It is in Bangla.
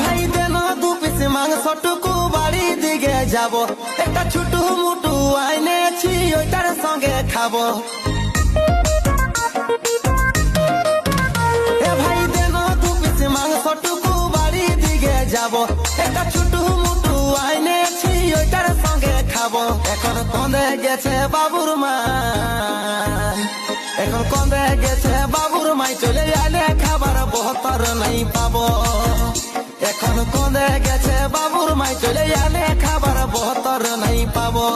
ভাই দেন দু পিস মাংসটুকু বাড়ি দিকে যাব, একটা ছোট মুটু আইনেছি ওইটার সঙ্গে খাবো। ভাই দেন দু পিস মাংসটুকু বাড়ি দিকে যাব, একটা ছোট মুটু আইনেছি ওইটার সঙ্গে খাবো। এখন কন্দে গেছে বাবুর মা, এখন কন্দে গেছে বাবুর মাই, চলে আলে খাবার বহতর নাই পাবো। এখন কন্দে গেছে বাবুর মাই, চলে আলে খাবার বহতর নাই পাবো।